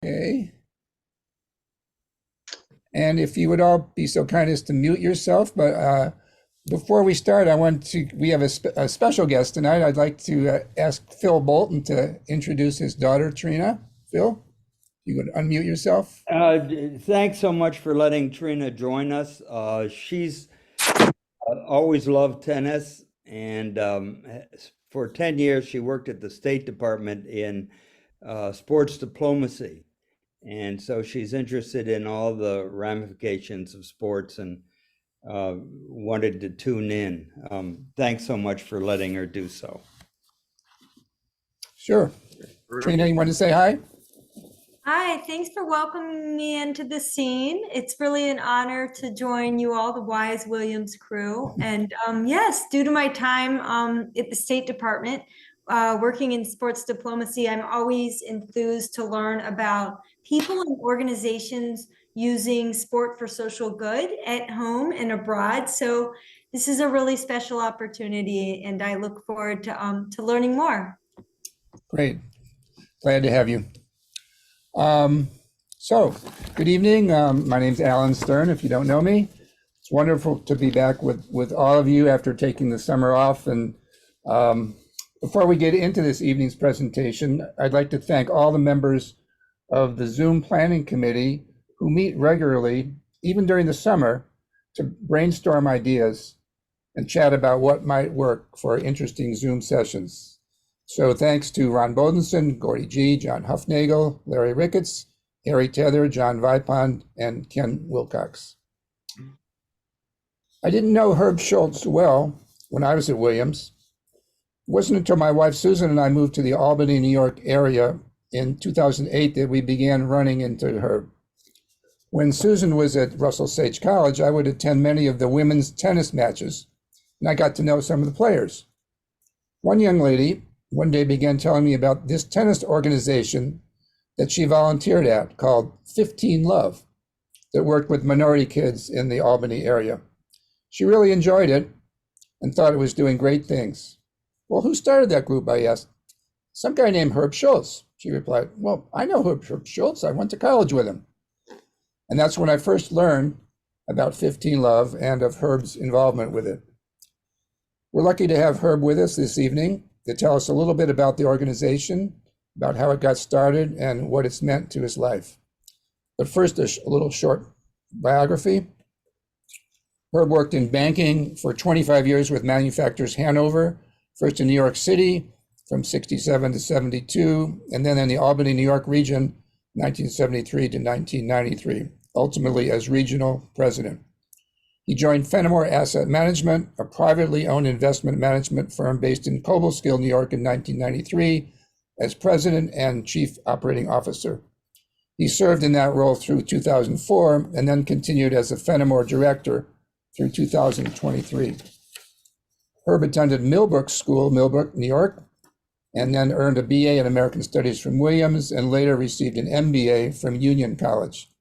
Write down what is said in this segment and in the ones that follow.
Okay. And if you would all be so kind as to mute yourself, but before we start, we have a special guest tonight. I'd like to ask Phil Bolton to introduce his daughter, Trina. Phil, you would unmute yourself. Thanks so much for letting Trina join us. She's always loved tennis, and for 10 years, she worked at the State Department in sports diplomacy. And so she's interested in all the ramifications of sports and wanted to tune in. Thanks so much for letting her do so. Sure. Trina, you want to say hi? Hi, thanks for welcoming me into the scene. It's really an honor to join you all, the Wise Williams crew. And yes, due to my time at the State Department, working in sports diplomacy, I'm always enthused to learn about people and organizations using sport for social good at home and abroad. So this is a really special opportunity, and I look forward to learning more. Great. Glad to have you. So, good evening. My name's Alan Stern, if you don't know me. It's wonderful to be back with all of you after taking the summer off. And before we get into this evening's presentation, I'd like to thank all the members of the Zoom Planning Committee who meet regularly, even during the summer, to brainstorm ideas and chat about what might work for interesting Zoom sessions. So thanks to Ron Bodenson, Gordy G., John Huffnagel, Larry Ricketts, Harry Tether, John Vipond, and Ken Wilcox. I didn't know Herb Shultz well when I was at Williams. It wasn't until my wife Susan and I moved to the Albany, New York area in 2008 that we began running into Herb. When Susan was at Russell Sage College, I would attend many of the women's tennis matches, and I got to know some of the players. One young lady one day began telling me about this tennis organization that she volunteered at called 15 Love that worked with minority kids in the Albany area. She really enjoyed it and thought it was doing great things. Well, who started that group, I asked. Some guy named Herb Shultz, she replied. Well, I know Herb Shultz. I went to college with him. And that's when I first learned about 15 Love and of Herb's involvement with it. We're lucky to have Herb with us this evening to tell us a little bit about the organization, about how it got started, and what it's meant to his life. But first, a little short biography. Herb worked in banking for 25 years with manufacturers Hanover, first in New York City from 67 to 72, and then in the Albany, New York region, 1973 to 1993, ultimately as regional president. He joined Fenimore Asset Management, a privately owned investment management firm based in Cobleskill, New York in 1993 as president and chief operating officer. He served in that role through 2004 and then continued as a Fenimore director through 2023. Herb attended Millbrook School, Millbrook, New York, and then earned a BA in American Studies from Williams and later received an MBA from Union College.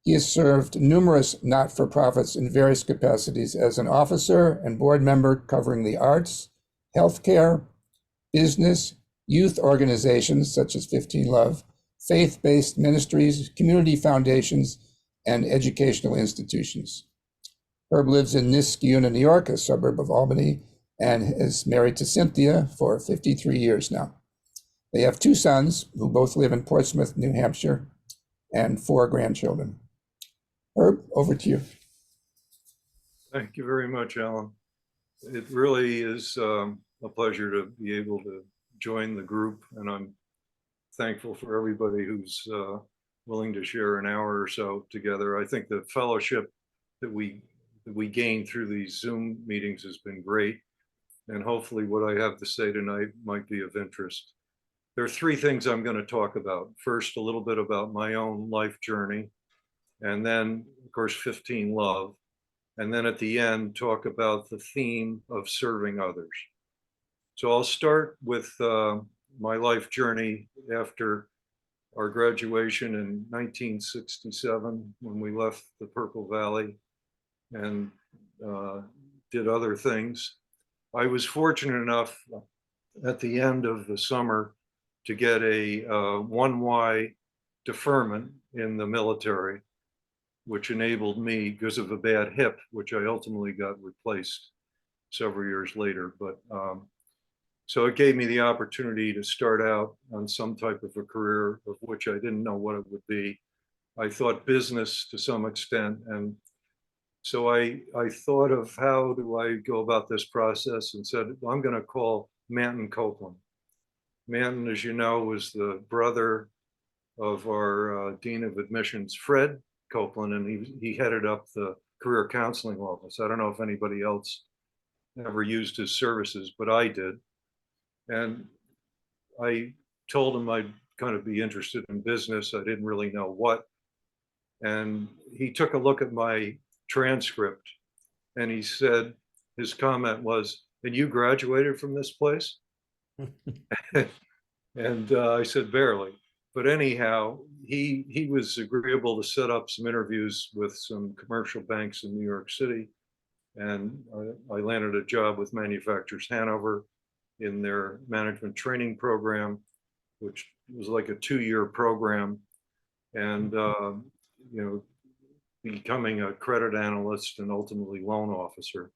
He has served numerous not-for-profits in various capacities as an officer and board member covering the arts, healthcare, business, youth organizations such as 15 Love, faith-based ministries, community foundations, and educational institutions. Herb lives in Niskayuna, New York, a suburb of Albany, and is married to Cynthia for 53 years now. They have 2 sons who both live in Portsmouth, New Hampshire, and 4 grandchildren. Herb, over to you. Thank you very much, Alan. It really is a pleasure to be able to join the group, and I'm thankful for everybody who's willing to share an hour or so together. I think the fellowship that we gain through these Zoom meetings has been great, and hopefully what I have to say tonight might be of interest. There are 3 things I'm going to talk about. First, a little bit about my own life journey, and then, of course, 15 Love, and then at the end, talk about the theme of serving others. So I'll start with my life journey after our graduation in 1967, when we left the Purple Valley and did other things. I was fortunate enough at the end of the summer to get a 1Y deferment in the military, which enabled me, because of a bad hip, which I ultimately got replaced several years later. But so it gave me the opportunity to start out on some type of a career of which I didn't know what it would be. I thought business to some extent. And so I thought of how do I go about this process, and said, well, I'm going to call Manton Copeland. Manton, as you know, was the brother of our Dean of Admissions, Fred Copeland, and he headed up the career counseling office. I don't know if anybody else ever used his services, but I did. And I told him I'd kind of be interested in business. I didn't really know what. And he took a look at my transcript, and he said, his comment was, and you graduated from this place? And I said, barely. But anyhow, he was agreeable to set up some interviews with some commercial banks in New York City. And I landed a job with Manufacturers Hanover in their management training program, which was like a 2-year program. And, you know, becoming a credit analyst and ultimately loan officer.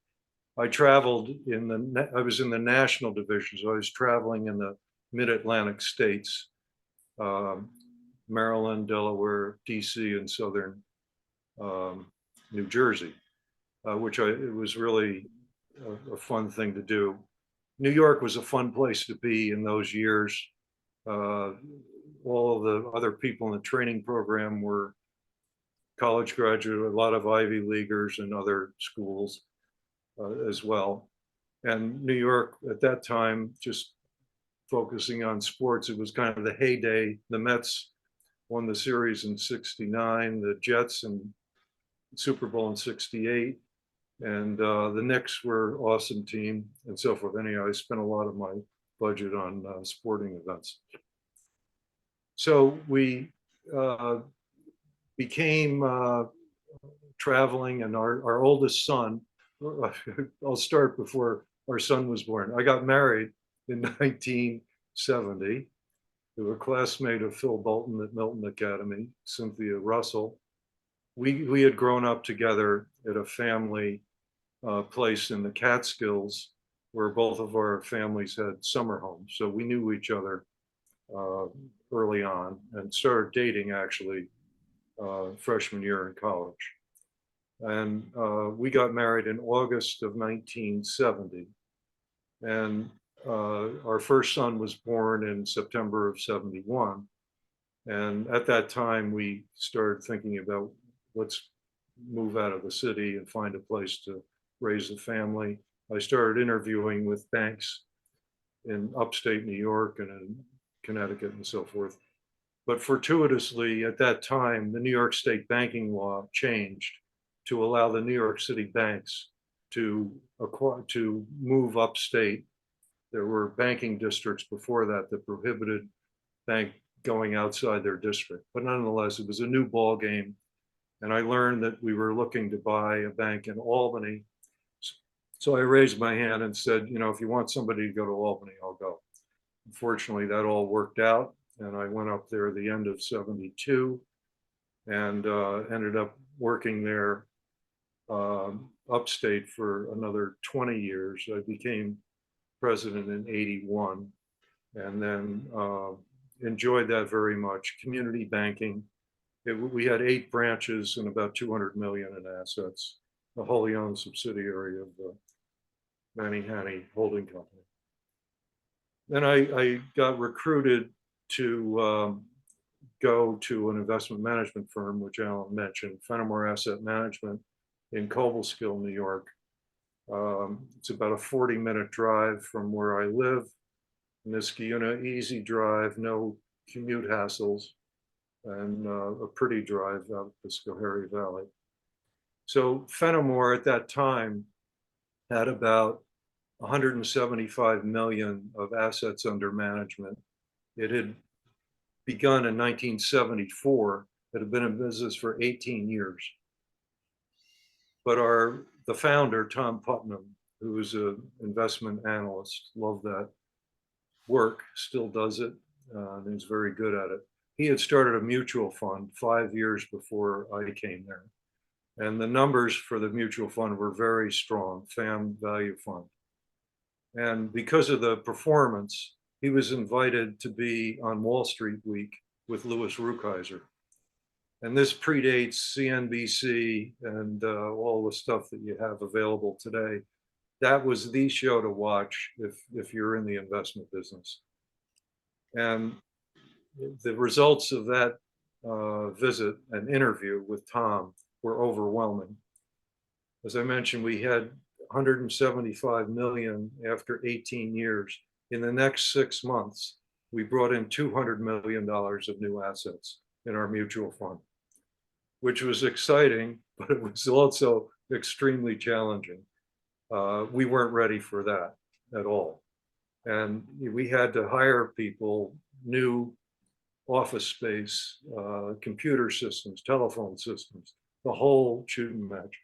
I traveled I was in the national division, so I was traveling in the mid-Atlantic states, Maryland, Delaware, DC, and southern New Jersey, which it was really a fun thing to do. New York was a fun place to be in those years. All of the other people in the training program were college graduate, a lot of Ivy Leaguers and other schools as well. And New York at that time, just focusing on sports, it was kind of the heyday. The Mets won the series in '69, the Jets in Super Bowl in '68, and the Knicks were an awesome team, and so forth. Anyhow, I spent a lot of my budget on sporting events. So we became traveling, and our oldest son, I'll start before our son was born. I got married in 1970 to a classmate of Phil Bolton at Milton Academy, Cynthia Russell. We had grown up together at a family place in the Catskills, where both of our families had summer homes. So we knew each other early on, and started dating actually freshman year in college. And we got married in August of 1970. And our first son was born in September of '71. And at that time, we started thinking about, let's move out of the city and find a place to raise a family. I started interviewing with banks in upstate New York and in Connecticut and so forth. But fortuitously, at that time, the New York State banking law changed to allow the New York City banks to move upstate. There were banking districts before that that prohibited bank going outside their district. But nonetheless, it was a new ball game. And I learned that we were looking to buy a bank in Albany. So I raised my hand and said, you know, if you want somebody to go to Albany, I'll go. Unfortunately, that all worked out. And I went up there at the end of '72 and ended up working there upstate for another 20 years. I became president in '81, and then enjoyed that very much. Community banking. We had 8 branches and about 200 million in assets, a wholly owned subsidiary of the Manny Holding Company. Then I got recruited to go to an investment management firm, which Alan mentioned, Fenimore Asset Management in Cobleskill, New York. It's about a 40-minute drive from where I live. Niskayuna, easy drive, no commute hassles, and a pretty drive out the Schoharie Valley. So Fenimore at that time had about 175 million of assets under management. It had begun in 1974. It had been in business for 18 years. But the founder, Tom Putnam, who was an investment analyst, loved that work, still does it, and he's very good at it. he had started a mutual fund 5 years before I came there. And the numbers for the mutual fund were very strong, FAM value fund. And because of the performance, he was invited to be on Wall Street Week with Louis Rukeyser. And this predates CNBC and all the stuff that you have available today. That was the show to watch if you're in the investment business. And the results of that visit and interview with Tom were overwhelming. As I mentioned, we had 175 million after 18 years. In the next 6 months, we brought in $200 million of new assets in our mutual fund, which was exciting, but it was also extremely challenging. We weren't ready for that at all. And we had to hire people, new office space, computer systems, telephone systems, the whole shooting match.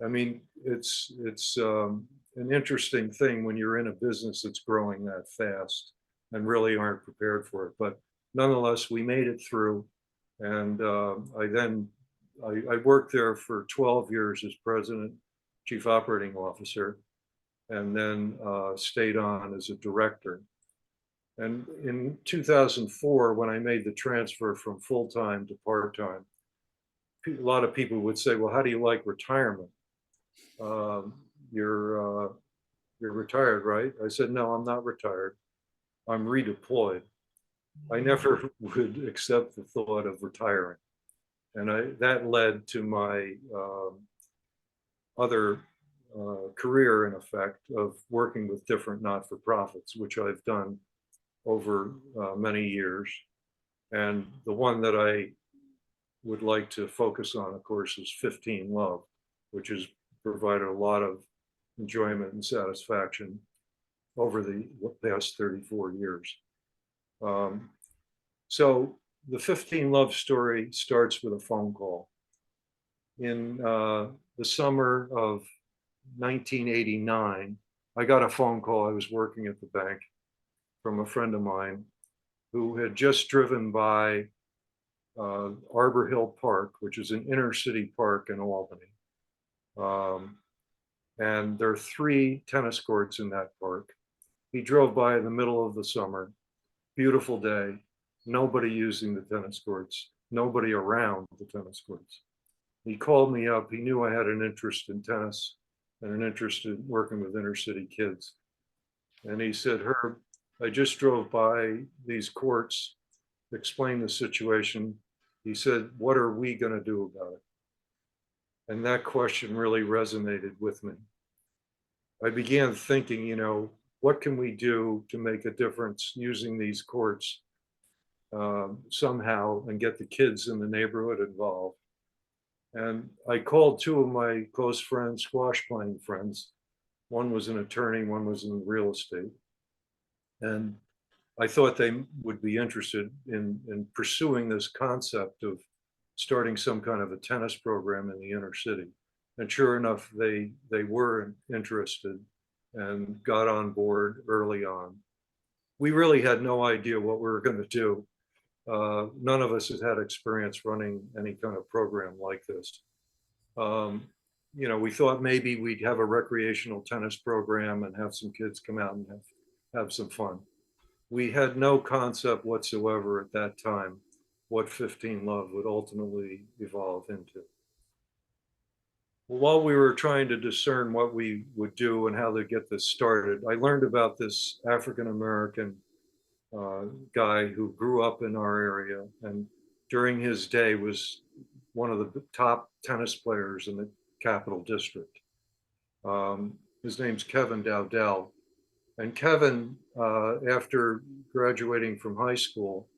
I mean, it's an interesting thing when you're in a business that's growing that fast and really aren't prepared for it. But nonetheless, we made it through. And I worked there for 12 years as president, chief operating officer, and then stayed on as a director. And in 2004, when I made the transfer from full-time to part-time, a lot of people would say, well, how do you like retirement? You're retired, right? I said, no, I'm not retired. I'm redeployed. I never would accept the thought of retiring. And that led to my other career, in effect, of working with different not-for-profits, which I've done over many years. And the one that I would like to focus on, of course, is 15 Love, which has provided a lot of enjoyment and satisfaction over the past 34 years. So the 15 Love story starts with a phone call. In the summer of 1989, I got a phone call. I was working at the bank from a friend of mine who had just driven by Arbor Hill Park, which is an inner city park in Albany. And there are 3 tennis courts in that park. He drove by in the middle of the summer, beautiful day, nobody using the tennis courts, nobody around the tennis courts. He called me up. He knew I had an interest in tennis and an interest in working with inner city kids. And he said, Herb, I just drove by these courts, explained the situation. He said, what are we going to do about it? And that question really resonated with me. I began thinking, what can we do to make a difference using these courts somehow and get the kids in the neighborhood involved? And I called 2 of my close friends, squash playing friends. One was an attorney, one was in real estate. And I thought they would be interested in pursuing this concept of starting some kind of a tennis program in the inner city. And sure enough, they were interested and got on board early on. We really had no idea what we were going to do. None of us had experience running any kind of program like this. We thought maybe we'd have a recreational tennis program and have some kids come out and have some fun. We had no concept whatsoever at that time what 15 Love would ultimately evolve into. While we were trying to discern what we would do and how to get this started, I learned about this African-American guy who grew up in our area and during his day was one of the top tennis players in the Capital District. His name's Kevin Dowdell. And Kevin, after graduating from high school,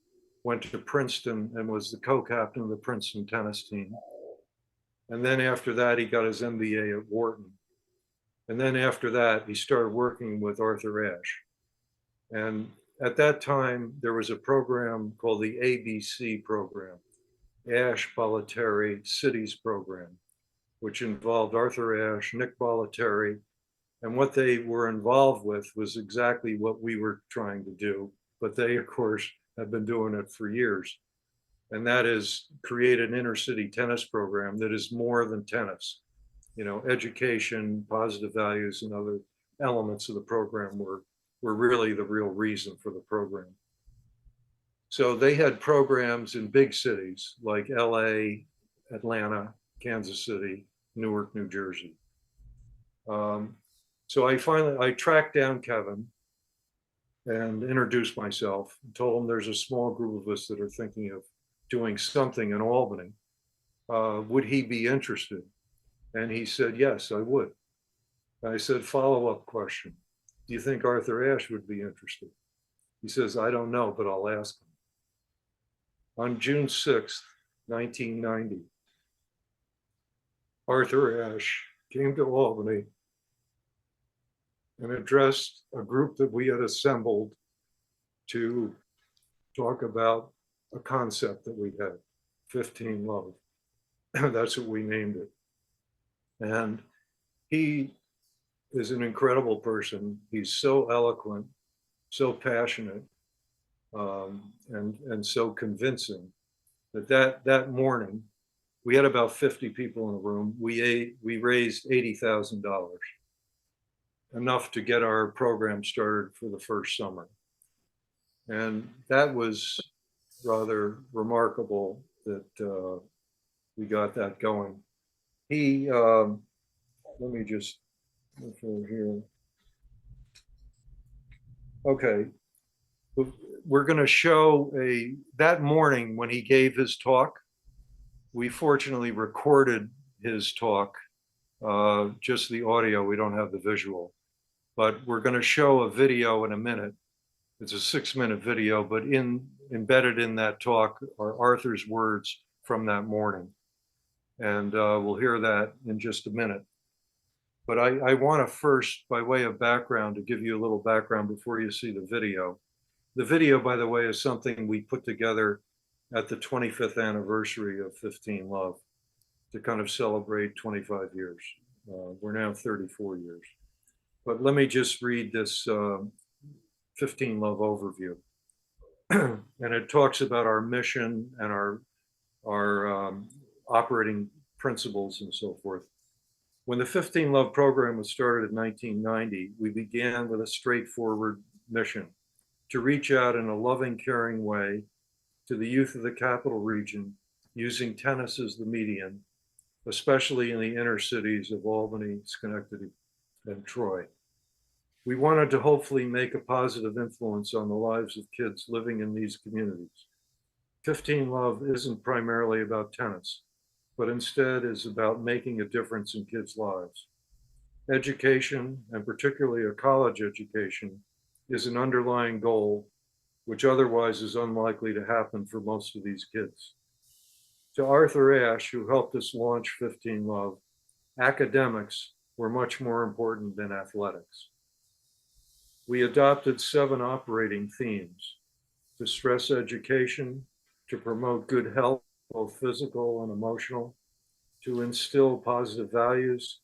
went to Princeton and was the co-captain of the Princeton tennis team. And then after that, he got his MBA at Wharton. And then after that, he started working with Arthur Ashe. And at that time, there was a program called the ABC program, Ashe Bollettieri Cities program, which involved Arthur Ashe, Nick Bollettieri, and what they were involved with was exactly what we were trying to do. But they, of course, have been doing it for years. and that is create an inner city tennis program that is more than tennis. Education, positive values, and other elements of the program were really the real reason for the program. So they had programs in big cities like LA, Atlanta, Kansas City, Newark, New Jersey. So I tracked down Kevin and introduced myself and told him there's a small group of us that are thinking of doing something in Albany. Would he be interested? And he said, yes, I would. I said, follow-up question. Do you think Arthur Ashe would be interested? He says, I don't know, but I'll ask him. On June 6th, 1990, Arthur Ashe came to Albany and addressed a group that we had assembled to talk about a concept that we had, 15 Love. That's what we named it. And he is an incredible person. He's so eloquent, so passionate, and so convincing that morning, we had about 50 people in the room. We raised $80,000, enough to get our program started for the first summer. And that was rather remarkable that we got that going. Let me just look over here. Okay, we're going to show that morning when he gave his talk. We fortunately recorded his talk, just the audio. We don't have the visual, but we're going to show a video in a minute. It's a 6-minute video, but embedded in that talk are Arthur's words from that morning. And we'll hear that in just a minute. But I want to first, by way of background, to give you a little background before you see the video. The video, by the way, is something we put together at the 25th anniversary of 15 Love to kind of celebrate 25 years. We're now 34 years. But let me just read this 15 Love overview. And it talks about our mission and our operating principles and so forth. When the 15 Love program was started in 1990, we began with a straightforward mission to reach out in a loving, caring way to the youth of the capital region using tennis as the medium, especially in the inner cities of Albany, Schenectady, and Troy. We wanted to hopefully make a positive influence on the lives of kids living in these communities. 15 Love isn't primarily about tennis, but instead is about making a difference in kids' lives. Education, and particularly a college education, is an underlying goal, which otherwise is unlikely to happen for most of these kids. To Arthur Ashe, who helped us launch 15 Love, academics were much more important than athletics. We adopted 7 operating themes: to stress education, to promote good health, both physical and emotional, to instill positive values,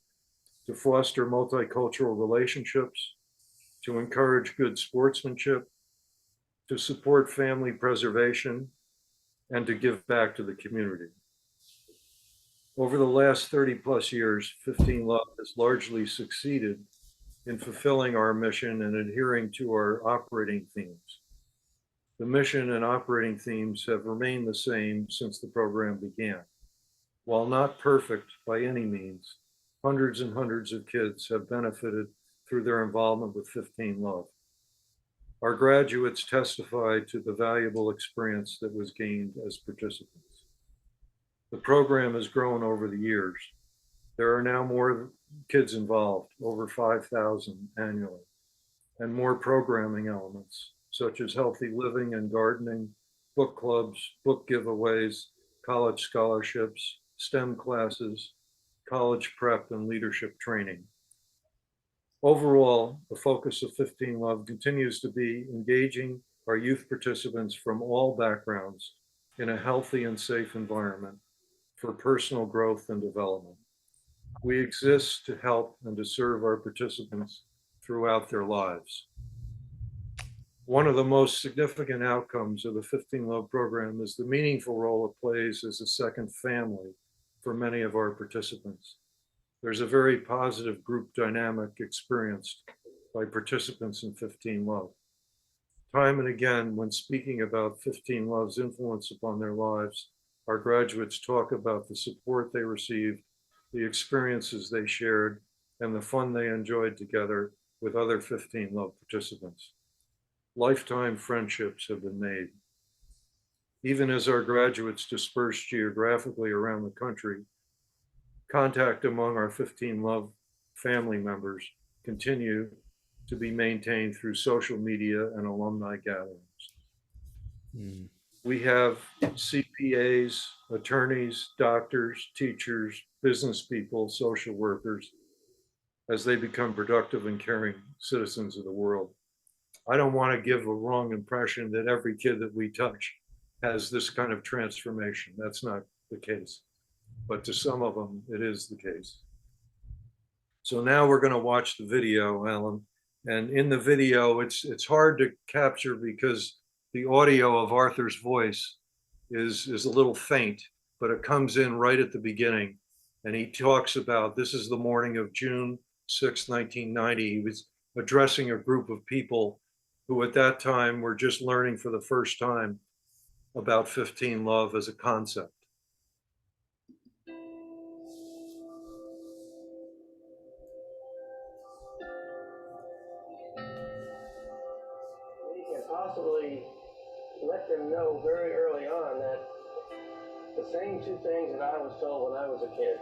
to foster multicultural relationships, to encourage good sportsmanship, to support family preservation, and to give back to the community. Over the last 30+ years, 15 Love has largely succeeded in fulfilling our mission and adhering to our operating themes. The mission and operating themes have remained the same since the program began. While not perfect by any means, hundreds and hundreds of kids have benefited through their involvement with 15 Love. Our graduates testify to the valuable experience that was gained as participants. The program has grown over the years. There are now more kids involved, over 5,000 annually, and more programming elements, such as healthy living and gardening, book clubs, book giveaways, college scholarships, STEM classes, college prep, and leadership training. Overall, the focus of 15 Love continues to be engaging our youth participants from all backgrounds in a healthy and safe environment for personal growth and development. We exist to help and to serve our participants throughout their lives. One of the most significant outcomes of the 15 Love program is the meaningful role it plays as a second family for many of our participants. There's a very positive group dynamic experienced by participants in 15 Love. Time and again, when speaking about 15 Love's influence upon their lives, our graduates talk about the support they received, the experiences they shared, and the fun they enjoyed together with other 15 Love participants. Lifetime friendships have been made. Even as our graduates disperse geographically around the country, contact among our 15 Love family members continue to be maintained through social media and alumni gatherings. We have CPAs, attorneys, doctors, teachers, business people, social workers, as they become productive and caring citizens of the world. I don't want to give a wrong impression that every kid that we touch has this kind of transformation. That's not the case. But to some of them, it is the case. So now we're going to watch the video, Alan. And in the video, it's hard to capture because the audio of Arthur's voice is a little faint, but it comes in right at the beginning. And he talks about, this is the morning of June 6, 1990. He was addressing a group of people who at that time were just learning for the first time about 15 Love as a concept. We can possibly let them know very early on that the same two things that I was told when I was a kid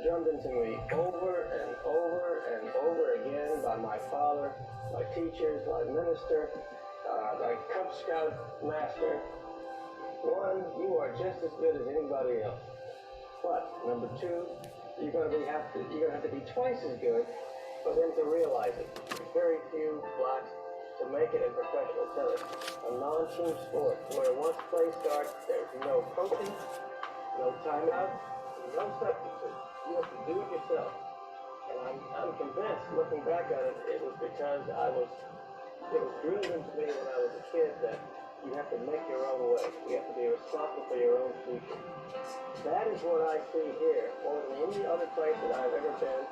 drummed into me over and over and over again by my father, my teachers, my minister, my Cub Scout master. One, you are just as good as anybody else. But number two, you're gonna have to be twice as good for them to realize it. Very few blocks to make it in professional tennis. A non-team sport where once play starts, there's no coaching, no timeout, no substitute. You have to do it yourself. And I'm convinced, looking back at it, it was because it was drilled into me when I was a kid that you have to make your own way. You have to be responsible for your own future. That is what I see here more than any other place that I've ever been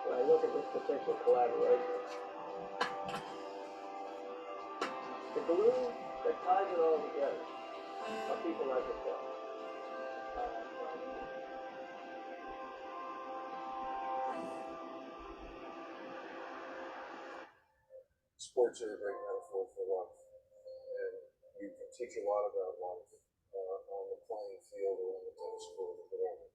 when I look at this potential collaboration. The glue that ties it all together are people like yourself. Sports are a great metaphor for life, and you can teach a lot about life on the playing field or on the tennis court or whatever.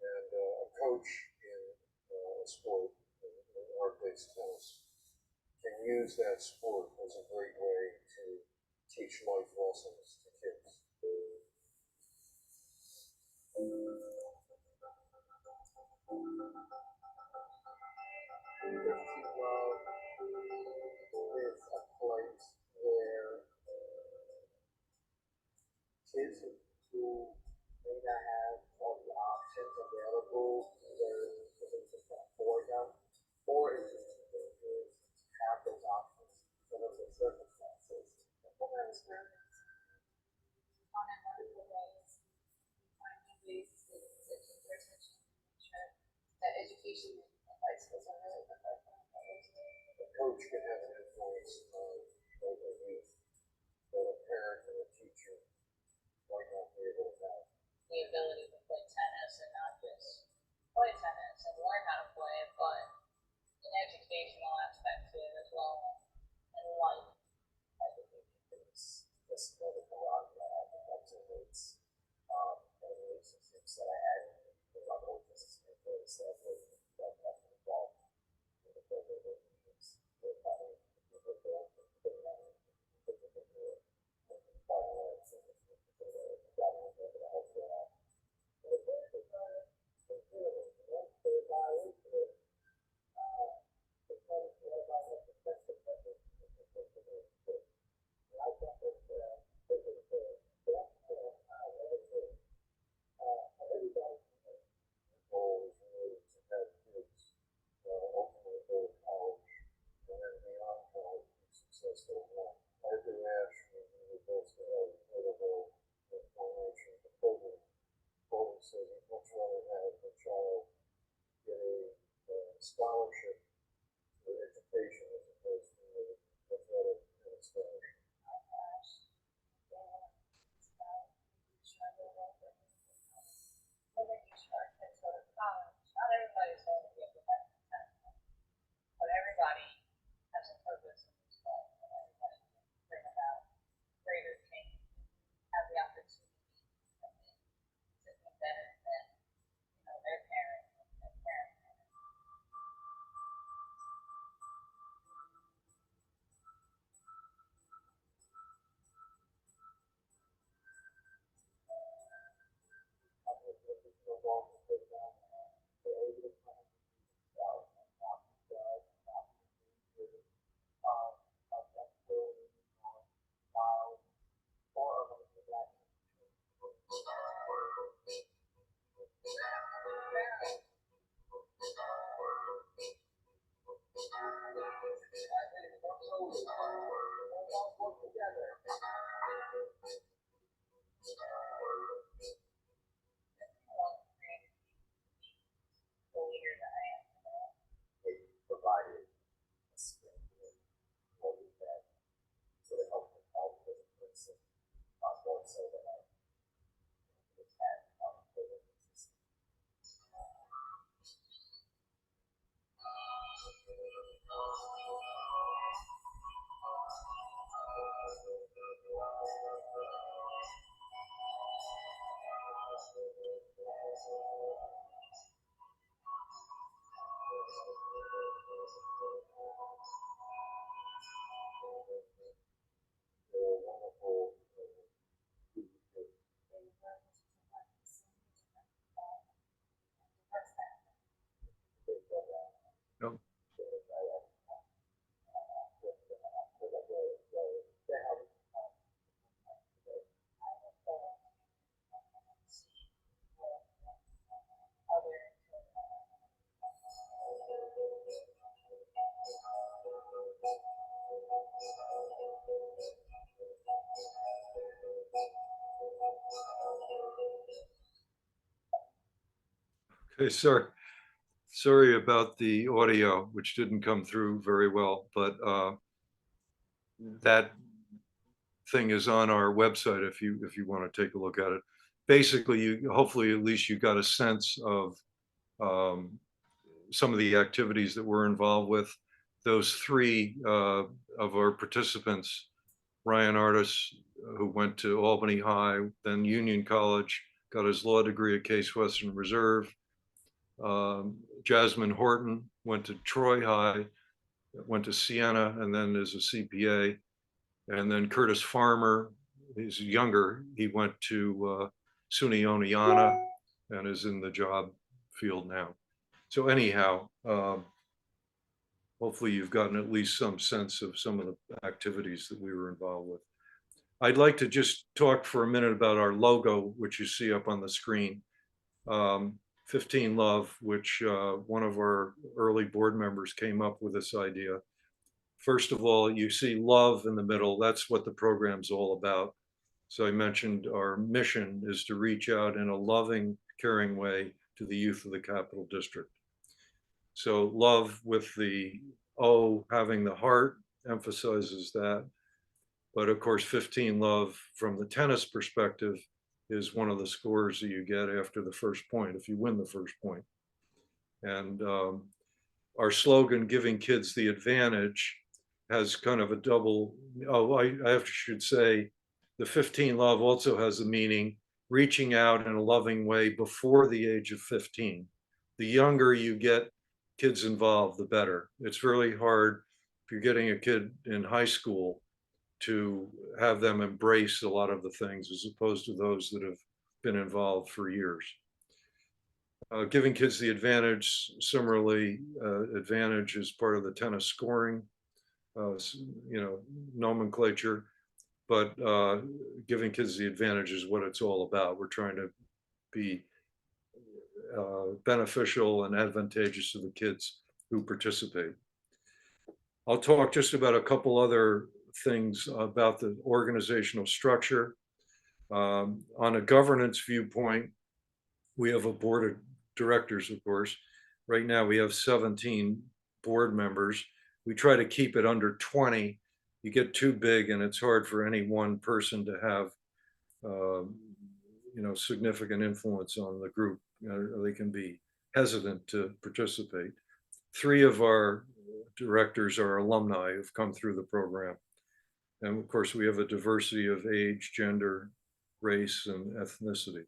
And a coach in a sport, in art-based tennis, can use that sport as a great way to teach life lessons to kids. Is a place where kids who may not have all the options available, whether it's just afford them, or it's just have those options because of the circumstances. Over experiments on in wonderful ways, finding ways to keep their attention and make sure that education and life skills are really the first thing that is. A coach can have an influence on a youth that a parent and a teacher might not be able to have. The ability to play tennis and not just play tennis and learn how to play it, but an educational aspect to it as well, and life. I think it's just another camaraderie I have with my teammates and relationships that I had with my coaches and players that Provided a spring for that sort of help the person more so than I had for the Yep. Okay, sorry about the audio, which didn't come through very well, but that thing is on our website if you want to take a look at it. Basically, hopefully at least you got a sense of some of the activities that we're involved with. Those three of our participants, Ryan Artis, who went to Albany High, then Union College, got his law degree at Case Western Reserve. Jasmine Horton went to Troy High, went to Siena, and then is a CPA. And then Curtis Farmer, he's younger, he went to SUNY Oneonta and is in the job field now. So anyhow, hopefully you've gotten at least some sense of some of the activities that we were involved with. I'd like to just talk for a minute about our logo, which you see up on the screen. 15 Love, which one of our early board members came up with this idea. First of all, you see love in the middle. That's what the program's all about. So I mentioned our mission is to reach out in a loving, caring way to the youth of the Capital District. So love with the O having the heart emphasizes that. But of course, 15 Love from the tennis perspective is one of the scores that you get after the first point, if you win the first point. And our slogan, Giving Kids the Advantage, has kind of a double, should say, the 15 Love also has the meaning, reaching out in a loving way before the age of 15. The younger you get kids involved, the better. It's really hard if you're getting a kid in high school to have them embrace a lot of the things as opposed to those that have been involved for years. Giving Kids the Advantage, similarly, advantage is part of the tennis scoring, nomenclature, but Giving Kids the Advantage is what it's all about. We're trying to be beneficial and advantageous to the kids who participate. I'll talk just about a couple other things about the organizational structure. On a governance viewpoint, we have a board of directors, of course. Right now we have 17 board members. We try to keep it under 20. You get too big and it's hard for any one person to have significant influence on the group. They can be hesitant to participate. 3 of our directors are alumni who've come through the program. And of course, we have a diversity of age, gender, race, and ethnicity.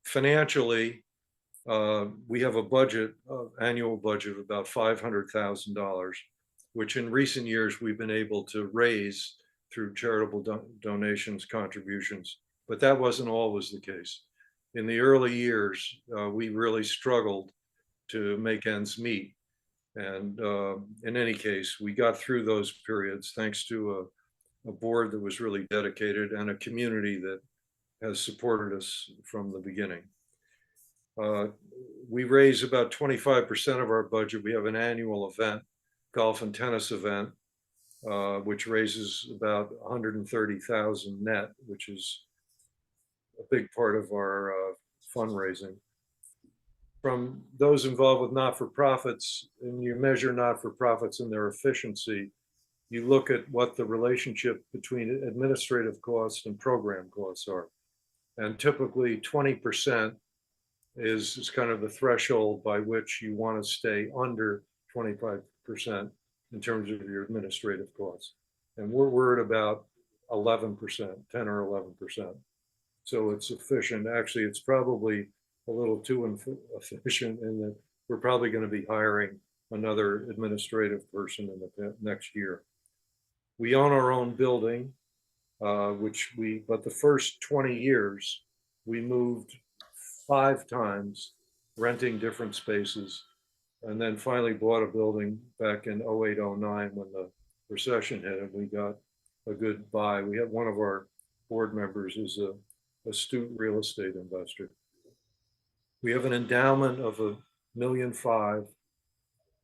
Financially, we have a budget, annual budget of about $500,000, which in recent years we've been able to raise through charitable donations, contributions, but that wasn't always the case. In the early years, we really struggled to make ends meet. And in any case, we got through those periods thanks to a board that was really dedicated and a community that has supported us from the beginning. We raise about 25% of our budget. We have an annual event, golf and tennis event, which raises about 130,000 net, which is a big part of our fundraising. From those involved with not-for-profits, and you measure not-for-profits and their efficiency, you look at what the relationship between administrative costs and program costs are. And typically 20% is kind of the threshold by which you want to stay under 25% in terms of your administrative costs. And we're at about 11%, 10 or 11%. So it's efficient. Actually, it's probably a little too efficient in that we're probably going to be hiring another administrative person in the next year. We own our own building, but the first 20 years, we moved 5 times, renting different spaces, and then finally bought a building back in 08, 09 when the recession hit, and we got a good buy. We have one of our board members is a astute real estate investor. We have an endowment of $1.5 million,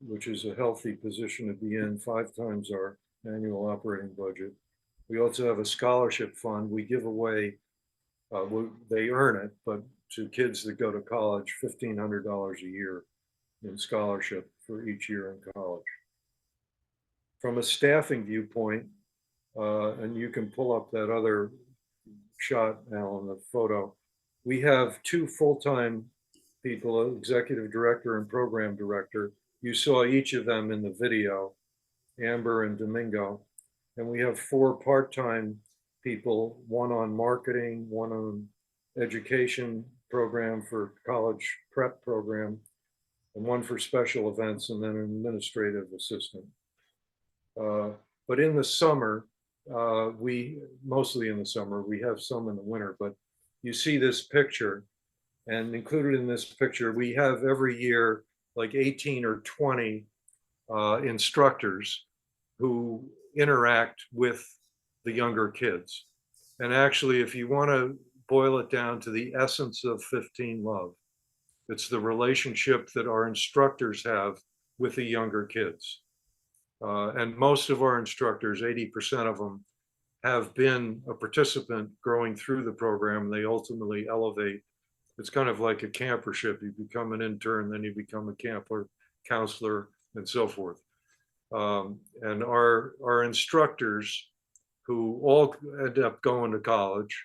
which is a healthy position to be in, 5 times our annual operating budget. We also have a scholarship fund. We give away, they earn it, but to kids that go to college, $1,500 a year in scholarship for each year in college. From a staffing viewpoint, and you can pull up that other shot, Alan, the photo. We have 2 full-time people, executive director and program director. You saw each of them in the video, Amber and Domingo. And we have 4 part-time people, one on marketing, one on education program for college prep program, and one for special events, and then an administrative assistant. But in the summer, mostly in the summer, we have some in the winter, but you see this picture, and included in this picture, we have every year like 18 or 20 instructors who interact with the younger kids. And actually, if you want to boil it down to the essence of 15 Love, it's the relationship that our instructors have with the younger kids. And most of our instructors, 80% of them, have been a participant growing through the program. They ultimately elevate. It's kind of like a campership. You become an intern, then you become a camper, counselor, and so forth. And our instructors, who all end up going to college,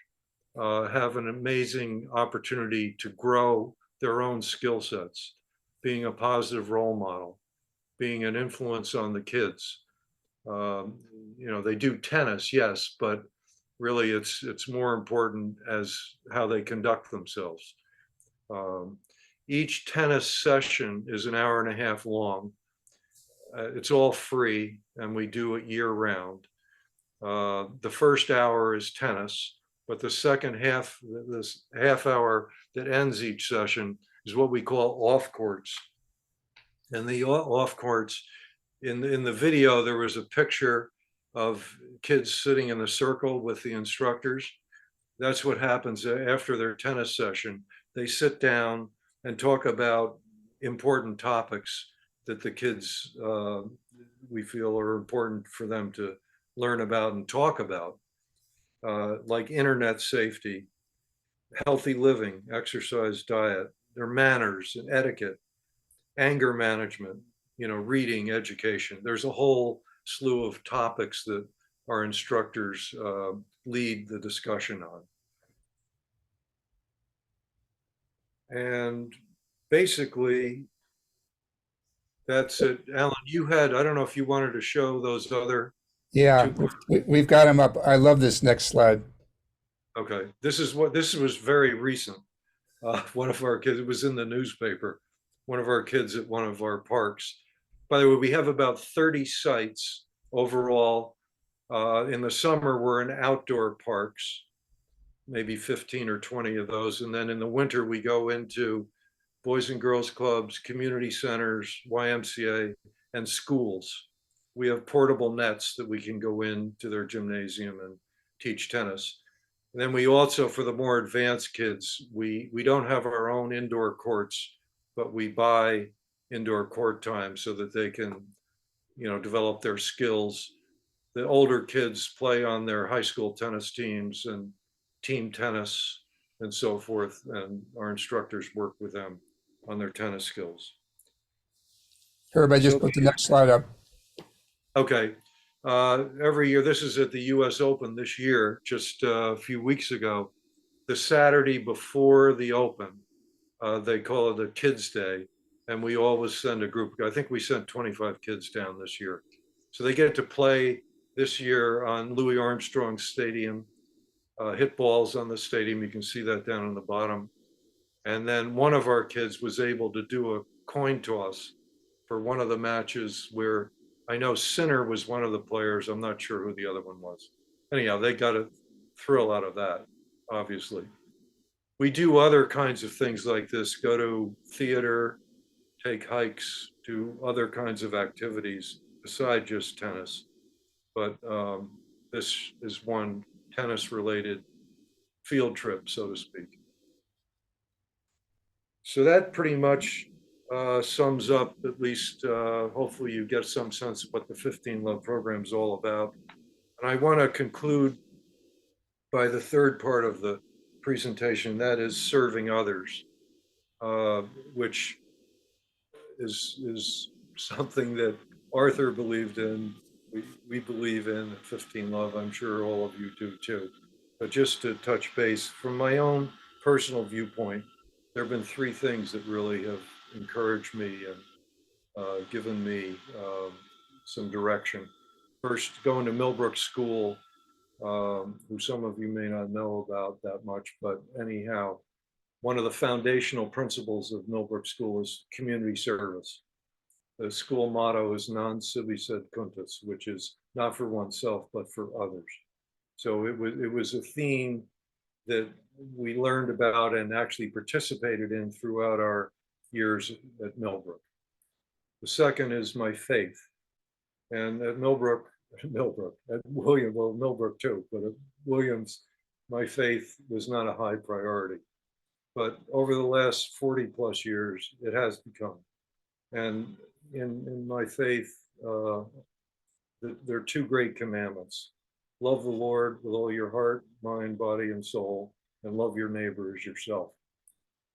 have an amazing opportunity to grow their own skill sets, being a positive role model, being an influence on the kids. They do tennis, yes, but really it's more important as how they conduct themselves. Each tennis session is an hour and a half long. It's all free, and we do it year round. The first hour is tennis, but the second half, this half hour that ends each session, is what we call off courts. And the off courts, in the video, there was a picture of kids sitting in a circle with the instructors. That's what happens after their tennis session. They sit down and talk about important topics that the kids, we feel, are important for them to learn about and talk about, like internet safety, healthy living, exercise, diet, their manners and etiquette, anger management, reading, education. There's a whole slew of topics that our instructors lead the discussion on. And basically, that's it. Alan, I don't know if you wanted to show those other. Yeah, we've got them up. I love this next slide. Okay, this was very recent. One of our kids, it was in the newspaper, one of our kids at one of our parks. By the way, we have about 30 sites overall. In the summer, we're in outdoor parks, maybe 15 or 20 of those. And then in the winter, we go into Boys and Girls Clubs, community centers, YMCA, and schools. We have portable nets that we can go into their gymnasium and teach tennis. And then we also, for the more advanced kids, we don't have our own indoor courts, but we buy indoor court time so that they can, develop their skills. The older kids play on their high school tennis teams and team tennis and so forth, and our instructors work with them on their tennis skills. Herb, I just So- put the next slide up. Okay. Every year, this is at the US Open this year, just a few weeks ago, the Saturday before the Open, they call it a Kids Day. And we always send a group. I think we sent 25 kids down this year. So they get to play this year on Louis Armstrong Stadium, hit balls on the stadium. You can see that down on the bottom. And then one of our kids was able to do a coin toss for one of the matches where I know Sinner was one of the players. I'm not sure who the other one was. Anyhow, they got a thrill out of that, obviously. We do other kinds of things like this, go to theater, take hikes, do other kinds of activities beside just tennis. But this is one tennis-related field trip, so to speak. So that pretty much sums up, at least hopefully you get some sense of what the 15 Love program is all about. And I want to conclude by the third part of the presentation, that is serving others, which is something that Arthur believed in. We believe in 15 Love. I'm sure all of you do too. But just to touch base, from my own personal viewpoint, there have been three things that really have encouraged me and given me some direction. First, going to Millbrook School, who some of you may not know about that much, but anyhow, one of the foundational principles of Millbrook School is community service. The school motto is non sibi sed cunctus, which is not for oneself, but for others. So it was a theme that we learned about and actually participated in throughout our years at Millbrook. The second is my faith. And at Millbrook, at Millbrook too, but at Williams, my faith was not a high priority. But over the last 40 plus years, it has become. And in my faith, there are two great commandments. Love the Lord with all your heart, mind, body, and soul, and love your neighbor as yourself.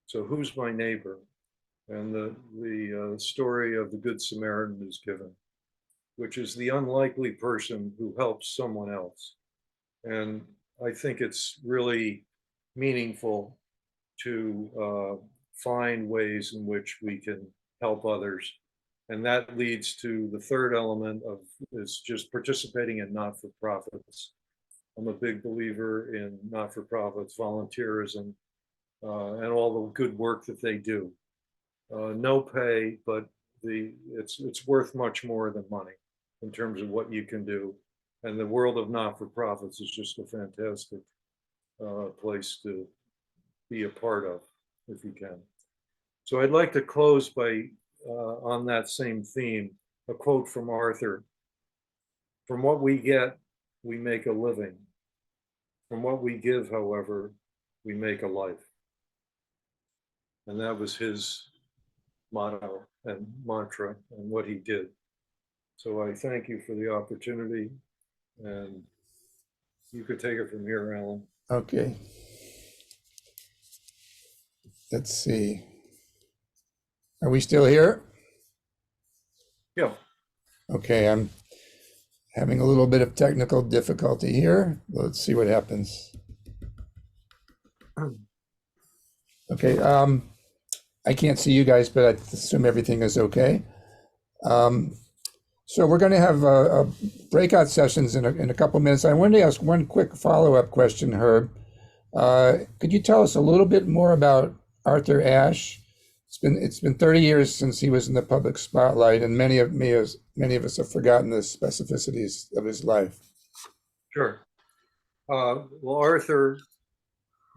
So who's my neighbor? And the story of the Good Samaritan is given, which is the unlikely person who helps someone else. And I think it's really meaningful to find ways in which we can help others. And that leads to the third element of is just participating in not-for-profits. I'm a big believer in not-for-profits, volunteerism, and all the good work that they do. No pay, but it's worth much more than money in terms of what you can do. And the world of not-for-profits is just a fantastic place to be a part of, if you can. So I'd like to close by, on that same theme, a quote from Arthur. From what we get, we make a living. From what we give, however, we make a life. And that was his motto and mantra and what he did. So I thank you for the opportunity, and you could take it from here, Alan. Okay. Let's see. Are we still here? Yeah. Okay, I'm having a little bit of technical difficulty here. Let's see what happens. Okay, I can't see you guys, but I assume everything is okay. So we're going to have a breakout sessions in a couple minutes. I wanted to ask one quick follow-up question, Herb. Could you tell us a little bit more about Arthur Ashe? It's been 30 years since he was in the public spotlight, and many of us have forgotten the specificities of his life. Sure. Well, Arthur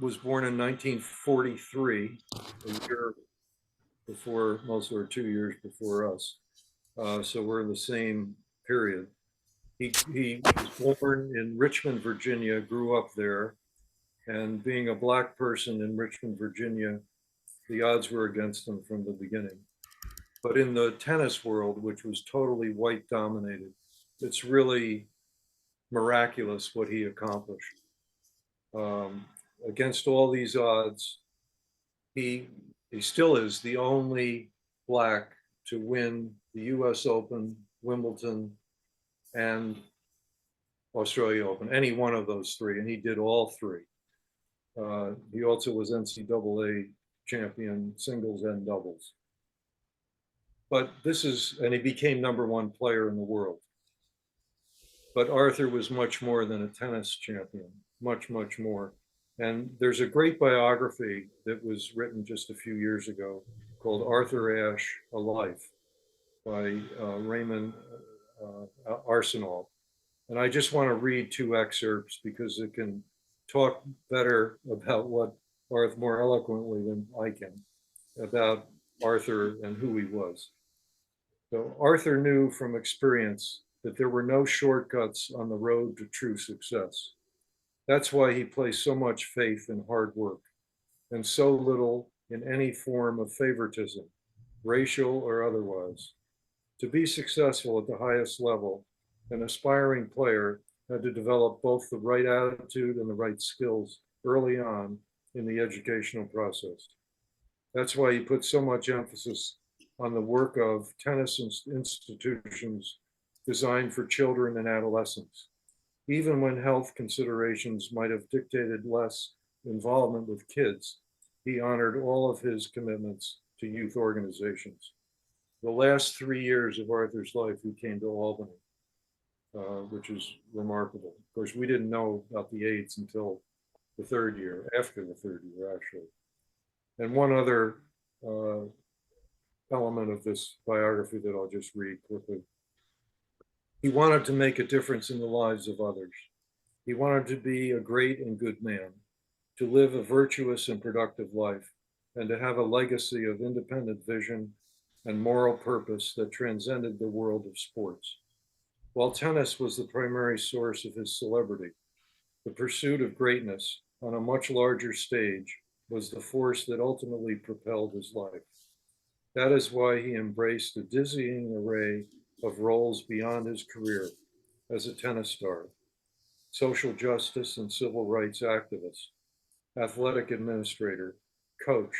was born in 1943, a year before, most or 2 years before us. So we're in the same period. He was born in Richmond, Virginia, grew up there. And being a black person in Richmond, Virginia, the odds were against him from the beginning. But in the tennis world, which was totally white dominated, it's really miraculous what he accomplished. Against all these odds, he still is the only black to win the US Open, Wimbledon, and Australia Open, any one of those three, and he did all three. He also was NCAA champion, singles and doubles. But and he became #1 player in the world. But Arthur was much more than a tennis champion, much, much more. And there's a great biography that was written just a few years ago called Arthur Ashe, A Life by Raymond Arsenault. And I just want to read 2 excerpts because it can talk better about what Arthur, more eloquently than I can, about Arthur and who he was. So Arthur knew from experience that there were no shortcuts on the road to true success. That's why he placed so much faith in hard work and so little in any form of favoritism, racial or otherwise. To be successful at the highest level, an aspiring player had to develop both the right attitude and the right skills early on in the educational process. That's why he put so much emphasis on the work of tennis institutions designed for children and adolescents. Even when health considerations might have dictated less involvement with kids, he honored all of his commitments to youth organizations. The last 3 years of Arthur's life, he came to Albany, which is remarkable. Of course, we didn't know about the AIDS until the 3rd year, after the 3rd year, actually. And one other element of this biography that I'll just read quickly. He wanted to make a difference in the lives of others. He wanted to be a great and good man, to live a virtuous and productive life, and to have a legacy of independent vision and moral purpose that transcended the world of sports. While tennis was the primary source of his celebrity, the pursuit of greatness on a much larger stage was the force that ultimately propelled his life. That is why he embraced a dizzying array of roles beyond his career as a tennis star: social justice and civil rights activist, athletic administrator, coach,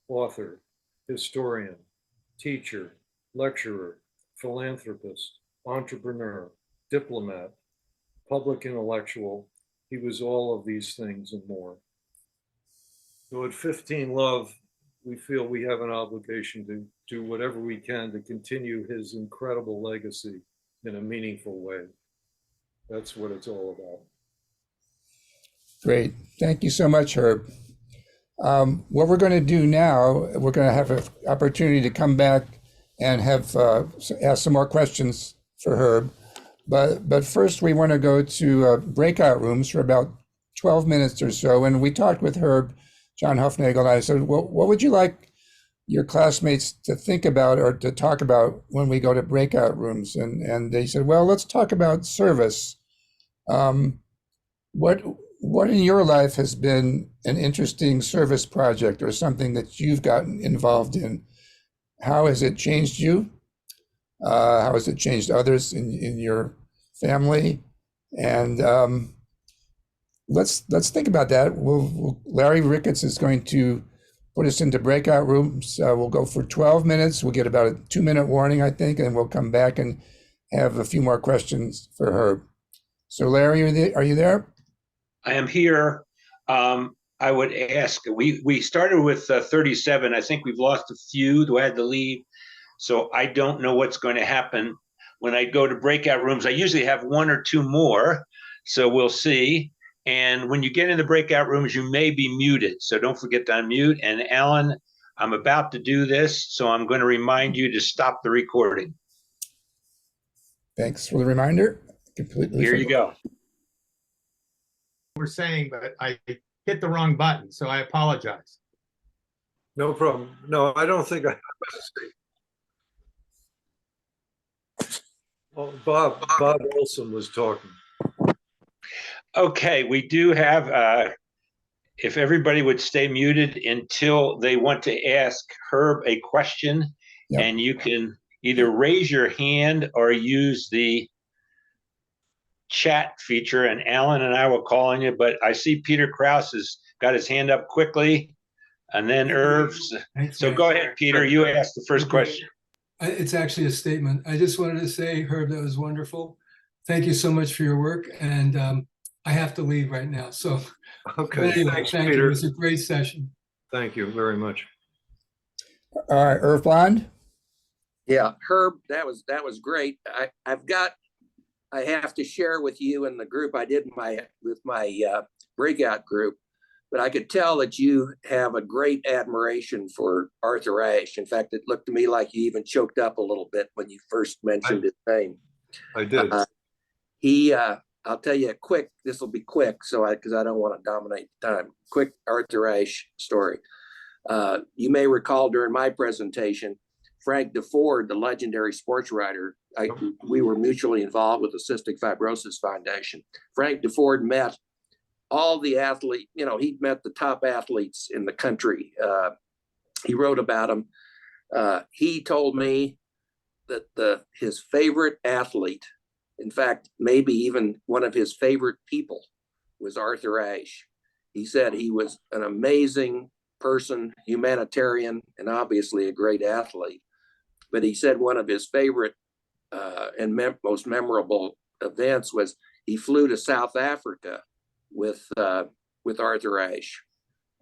author, historian, teacher, lecturer, philanthropist, entrepreneur, diplomat, public intellectual. He was all of these things and more. So at 15 Love, we feel we have an obligation to do whatever we can to continue his incredible legacy in a meaningful way. That's what it's all about. Great. Thank you so much, Herb. What we're going to do now, we're going to have an opportunity to come back and have ask some more questions for Herb. But first, we want to go to breakout rooms for about 12 minutes or so. And we talked with Herb, John Hufnagel, and I said, well, what would you like your classmates to think about or to talk about when we go to breakout rooms? And they said, well, let's talk about service. What in your life has been an interesting service project or something that you've gotten involved in? How has it changed you? How has it changed others in your family? And let's think about that. Larry Ricketts is going to put us into breakout rooms. We'll go for 12 minutes. We'll get about a 2-minute warning, I think, and we'll come back and have a few more questions for Herb. So Larry, are you there? I am here. I would ask, we started with 37. I think we've lost a few who had to leave. So I don't know what's going to happen when I go to breakout rooms. I usually have 1 or 2 more, so we'll see. And when you get in the breakout rooms, you may be muted, so don't forget to unmute. And Alan, I'm about to do this, so I'm going to remind you to stop the recording. Thanks for the reminder. Completely. Here you go. We're saying, but I hit the wrong button, so I apologize. No problem. No, I don't think I have to say. Well, Bob Olson was talking. Okay, we do have if everybody would stay muted until they want to ask Herb a question, Yep. and you can either raise your hand or use the chat feature, and Alan and I will call on you. But I see Peter Krause has got his hand up quickly, and then Irv's. Thanks, So man. go ahead, Peter. You ask the first question. It's actually a statement. I just wanted to say, Herb, that was wonderful. Thank you so much for your work. And I have to leave right now. So Okay, anyway, thanks, thank you. Peter. It was a great session. Thank you very much. All right, Irv Bond. Yeah, Herb, that was great. I have to share with you and the group I did with my breakout group, but I could tell that you have a great admiration for Arthur Ashe. In fact, it looked to me like you even choked up a little bit when you first mentioned his name. I did. I'll tell you a quick, this will be quick, because I don't want to dominate the time. Quick Arthur Ashe story. You may recall during my presentation, Frank DeFord, the legendary sports writer, we were mutually involved with the Cystic Fibrosis Foundation. Frank DeFord met all the athletes, he'd met the top athletes in the country. He wrote about them. He told me that his favorite athlete, in fact, maybe even one of his favorite people, was Arthur Ashe. He said he was an amazing person, humanitarian, and obviously a great athlete. But he said one of his favorite and most memorable events was he flew to South Africa with Arthur Ashe,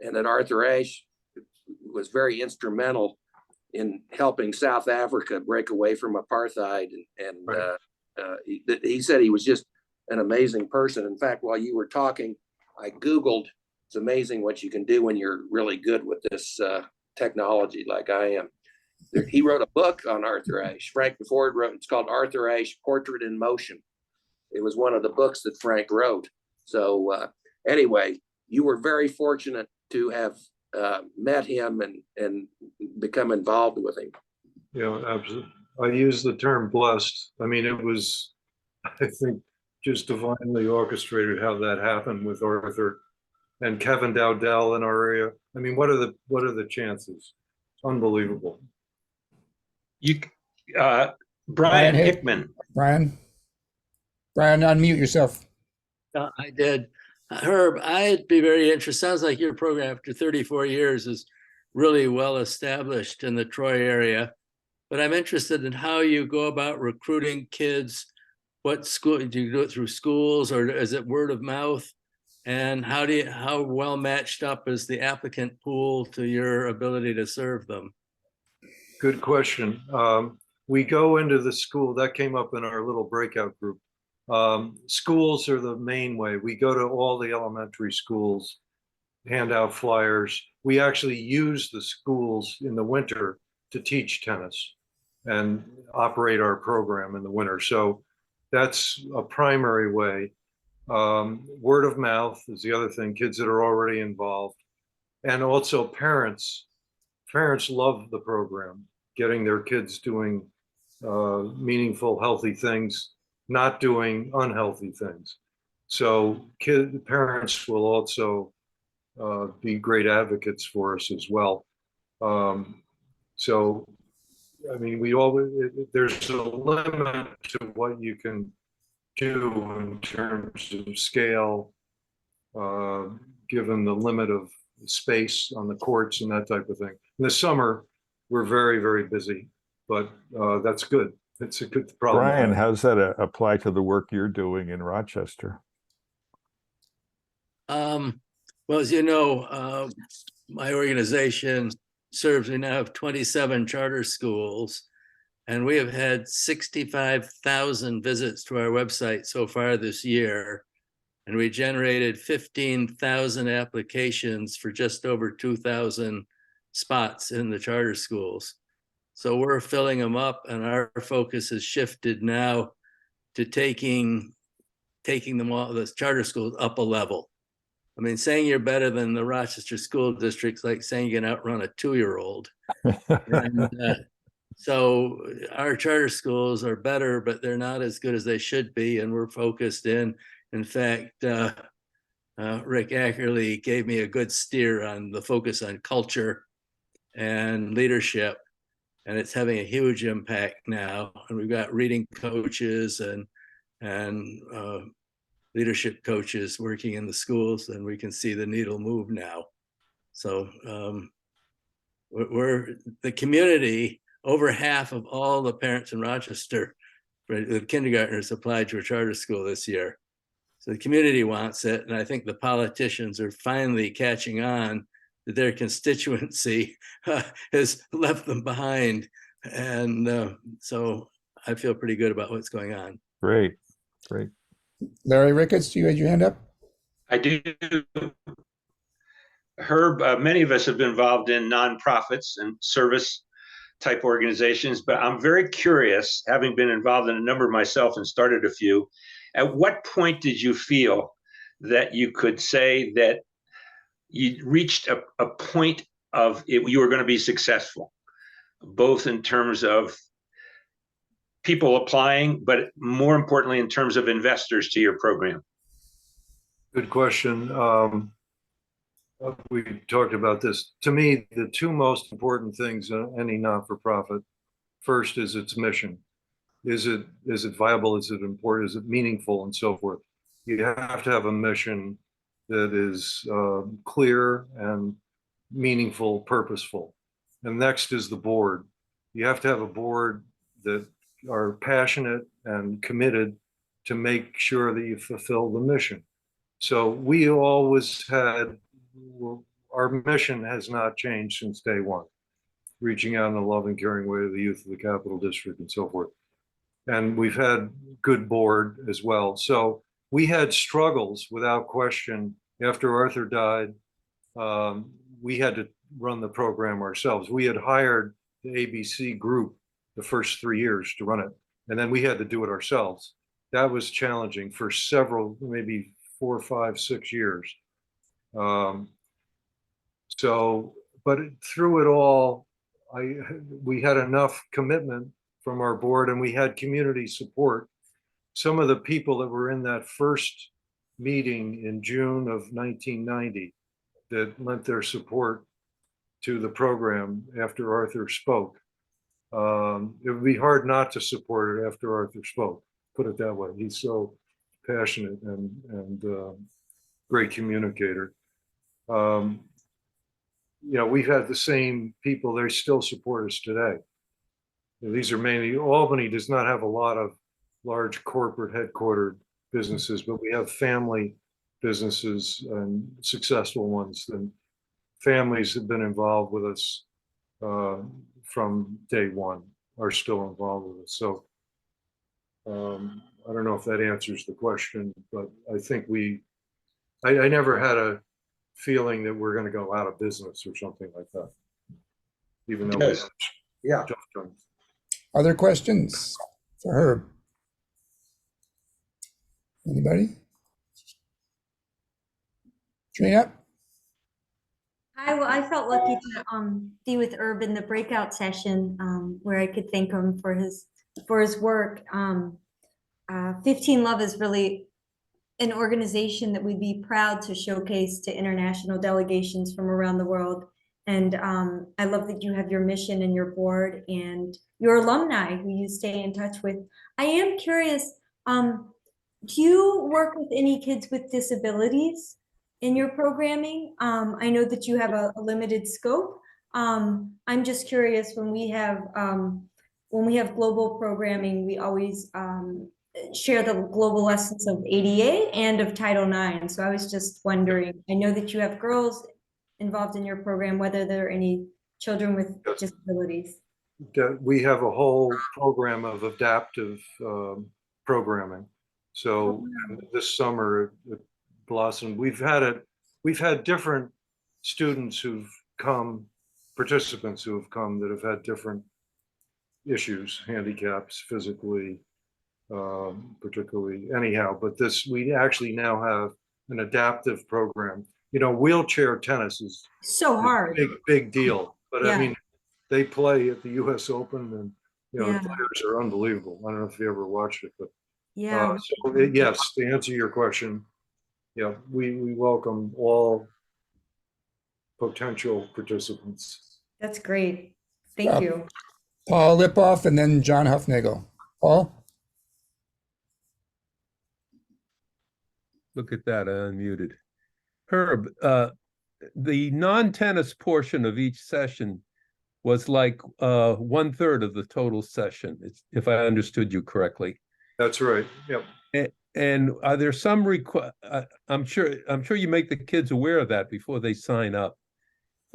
and that Arthur Ashe was very instrumental in helping South Africa break away from apartheid. And Right. He said he was just an amazing person. In fact, while you were talking, I Googled. It's amazing what you can do when you're really good with this technology like I am. He wrote a book on Arthur Ashe. Frank DeFord wrote, it's called Arthur Ashe, Portrait in Motion. It was one of the books that Frank wrote. So anyway, you were very fortunate to have met him and become involved with him. Yeah, absolutely. I use the term blessed. I mean, it was, I think, just divinely orchestrated how that happened with Arthur and Kevin Dowdell in our area. I mean, what are the chances? Unbelievable. Brian Hickman. Brian, unmute yourself. I did. Herb, I'd be very interested. Sounds like your program after 34 years is really well established in the Troy area. But I'm interested in how you go about recruiting kids. What school do you do it through schools, or is it word of mouth? And how well matched up is the applicant pool to your ability to serve them? Good question. We go into the school, that came up in our little breakout group. Schools are the main way. We go to all the elementary schools, hand out flyers. We actually use the schools in the winter to teach tennis and operate our program in the winter. So that's a primary way. Word of mouth is the other thing, kids that are already involved. And also parents love the program, getting their kids doing meaningful, healthy things, not doing unhealthy things. So parents will also be great advocates for us as well. So, I mean, there's a limit to what you can do in terms of scale, given the limit of space on the courts and that type of thing. In the summer, we're very, very busy, but that's good. It's a good problem. Brian, how does that apply to the work you're doing in Rochester? Well, as you know, my organization serves, we now have 27 charter schools, and we have had 65,000 visits to our website so far this year. And we generated 15,000 applications for just over 2,000 spots in the charter schools. So we're filling them up, and our focus has shifted now to taking them all, the charter schools, up a level. I mean, saying you're better than the Rochester School District's like saying you can outrun a 2-year-old. So our charter schools are better, but they're not as good as they should be. And we're focused in fact, Rick Ackerley gave me a good steer on the focus on culture and leadership, and it's having a huge impact now. And we've got reading coaches and leadership coaches working in the schools, and we can see the needle move now. So we're the community. Over half of all the parents in Rochester, the kindergartners, applied to a charter school this year. So the community wants it, and I think the politicians are finally catching on that their constituency has left them behind. And so I feel pretty good about what's going on. Great, great. Larry Ricketts, you had your hand up? I do. Herb, many of us have been involved in nonprofits and service type organizations, but I'm very curious, having been involved in a number myself and started a few, at what point did you feel that you could say that you reached a point of it, you were going to be successful, both in terms of people applying, but more importantly, in terms of investors to your program? Good question. We talked about this. To me, the two most important things in any not-for-profit, first is its mission. Is it viable? Is it important? Is it meaningful? And so forth. You have to have a mission that is clear and meaningful, purposeful. And next is the board. You have to have a board that are passionate and committed to make sure that you fulfill the mission. So we always had, our mission has not changed since day one, reaching out in a loving, caring way to the youth of the Capital District and so forth. And we've had good board as well. So we had struggles without question. After Arthur died, we had to run the program ourselves. We had hired the ABC group the first 3 years to run it, and then we had to do it ourselves. That was challenging for several, maybe 4, 5, 6 years. But through it all, we had enough commitment from our board, and we had community support. Some of the people that were in that first meeting in June of 1990 that lent their support to the program after Arthur spoke. It would be hard not to support it after Arthur spoke, put it that way. He's so passionate and great communicator. We've had the same people, they still support us today. These are mainly, Albany does not have a lot of large corporate headquartered businesses, but we have family businesses and successful ones. And families have been involved with us from day one, are still involved with us. So I don't know if that answers the question, but I think I never had a feeling that we're going to go out of business or something like that, even though Yes. Yeah. tough times. Other questions for Herb? Anybody? Trina? Well, I felt lucky to be with Herb in the breakout session where I could thank him for his work. 15 Love is really an organization that we'd be proud to showcase to international delegations from around the world. And I love that you have your mission and your board and your alumni who you stay in touch with. I am curious, do you work with any kids with disabilities in your programming? I know that you have a limited scope. I'm just curious, when we have global programming, we always share the global lessons of ADA and of Title IX. So I was just wondering, I know that you have girls involved in your program, whether there are any children with disabilities. We have a whole program of adaptive programming. So this summer it blossomed. We've had different students who've come, participants who have come that have had different issues, handicaps, physically, particularly anyhow. But we actually now have an adaptive program. Wheelchair tennis is so hard, big deal. But yeah. I mean, they play at the U.S. Open, and the players are unbelievable. I don't know if you ever watched it, but yeah. yes, to answer your question, yeah, we welcome all potential participants. That's great. Thank Uh, you. Paul Lipoff and then John Huffnagel. Paul? Look at that, I unmuted. Herb, the non-tennis portion of each session was like 1/3 of the total session, if I understood you correctly. That's right. Yep. And are there some I'm sure you make the kids aware of that before they sign up.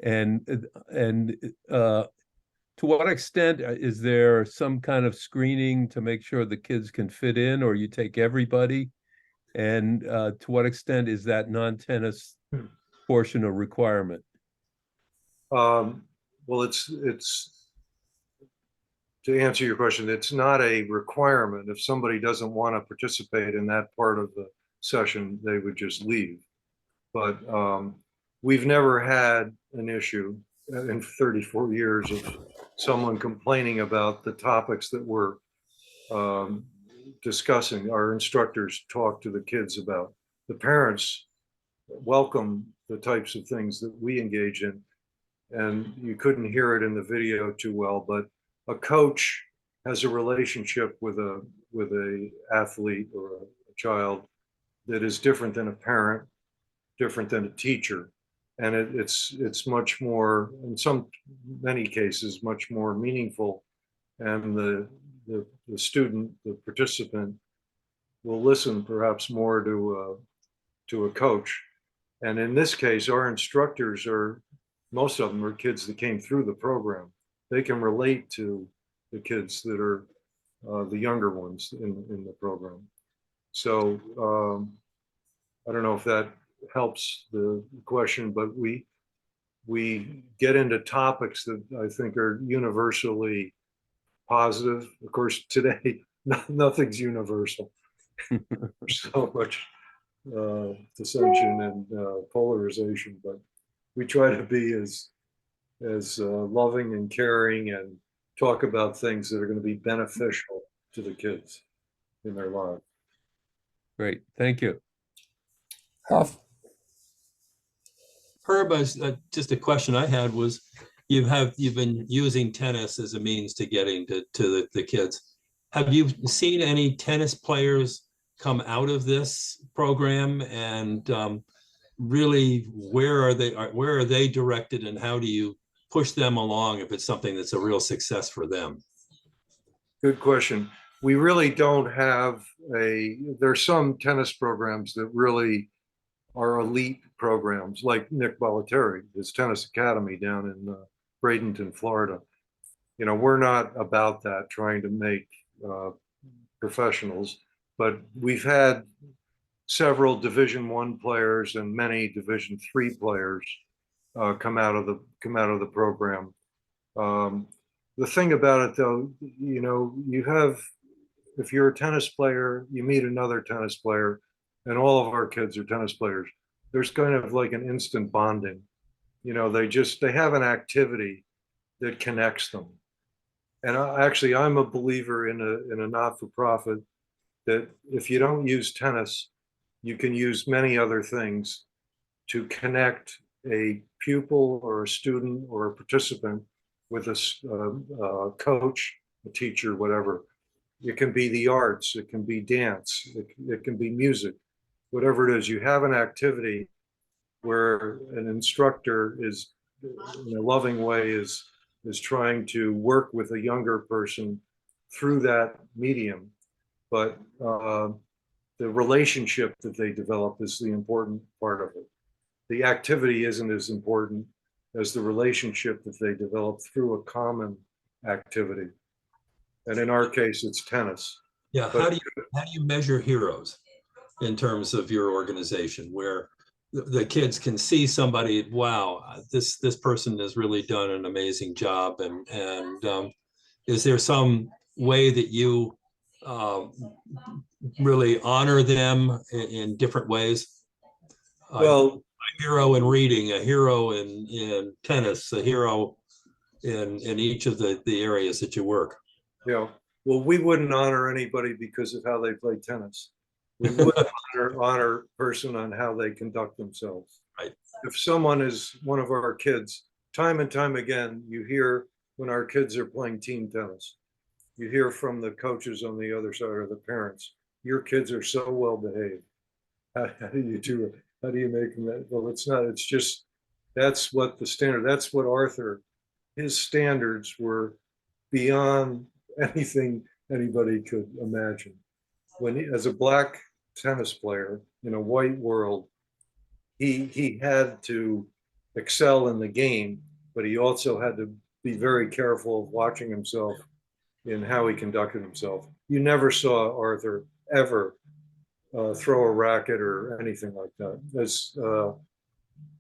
And to what extent is there some kind of screening to make sure the kids can fit in, or you take everybody? And to what extent is that non-tennis portion a requirement? Well, it's to answer your question, it's not a requirement. If somebody doesn't want to participate in that part of the session, they would just leave. But we've never had an issue in 34 years of someone complaining about the topics that we're discussing. Our instructors talk to the kids about. The parents welcome the types of things that we engage in. And you couldn't hear it in the video too well, but a coach has a relationship with a athlete or a child that is different than a parent, different than a teacher. And it's much more, in many cases, much more meaningful. And the student, the participant, will listen perhaps more to a coach. And in this case, our instructors most of them are kids that came through the program. They can relate to the kids that are the younger ones in the program. So I don't know if that helps the question, but we get into topics that I think are universally positive. Of course, today nothing's universal. So much dissension and polarization, but we try to be as loving and caring and talk about things that are going to be beneficial to the kids in their lives. Great, thank you. Huff? Herb, just a question I had was, you've been using tennis as a means to getting to the kids. Have you seen any tennis players come out of this program, and really where are they directed, and how do you push them along if it's something that's a real success for them? Good question. We really don't have there's some tennis programs that really are elite programs, like Nick Bollettieri, his tennis academy down in Bradenton, Florida. You know, we're not about that, trying to make professionals, but we've had several Division I players and many Division III players come out of the program. The thing about it, though, you know, if you're a tennis player, you meet another tennis player, and all of our kids are tennis players. There's kind of like an instant bonding. You know, they have an activity that connects them. And I'm a believer in a not-for-profit that if you don't use tennis, you can use many other things to connect a pupil or a student or a participant with a coach, a teacher, whatever. It can be the arts, it can be dance, it can be music, whatever it is. You have an activity where an instructor is, in a loving way, is trying to work with a younger person through that medium. But the relationship that they develop is the important part of it. The activity isn't as important as the relationship that they develop through a common activity. And in our case, it's tennis. Yeah, how do you measure heroes in terms of your organization, where the kids can see somebody, wow, this person has really done an amazing job, and is there some way that you really honor them in different ways? Well, a hero in reading, a hero in tennis, a hero in each of the areas that you work. Yeah, well, we wouldn't honor anybody because of how they play tennis. We would honor a person on how they conduct themselves. Right. If someone is one of our kids, time and time again, you hear when our kids are playing team tennis, you hear from the coaches on the other side or the parents, your kids are so well behaved. How do you do it? How do you make them that? Well, it's not, it's just, that's what the standard, that's what Arthur, his standards were beyond anything anybody could imagine. When he, as a black tennis player in a white world, he had to excel in the game, but he also had to be very careful of watching himself in how he conducted himself. You never saw Arthur ever throw a racket or anything like that. As who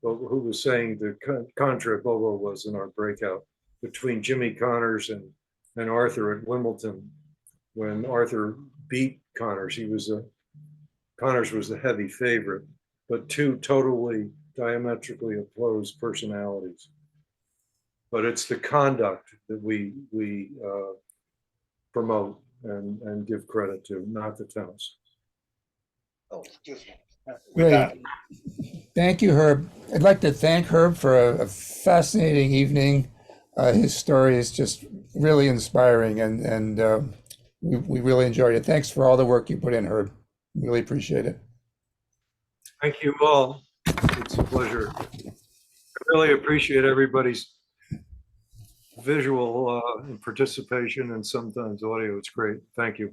was saying the contra Bobo was in our breakout between Jimmy Connors and Arthur at Wimbledon. When Arthur beat Connors, Connors was the heavy favorite, but two totally diametrically opposed personalities. But it's the conduct that we promote and give credit to, not the tennis. Oh, excuse me. Great. Thank you, Herb. I'd like to thank Herb for a fascinating evening. His story is just really inspiring, and we really enjoyed it. Thanks for all the work you put in, Herb. Really appreciate it. Thank you all. It's a pleasure. I really appreciate everybody's visual and participation and sometimes audio. It's great. Thank you.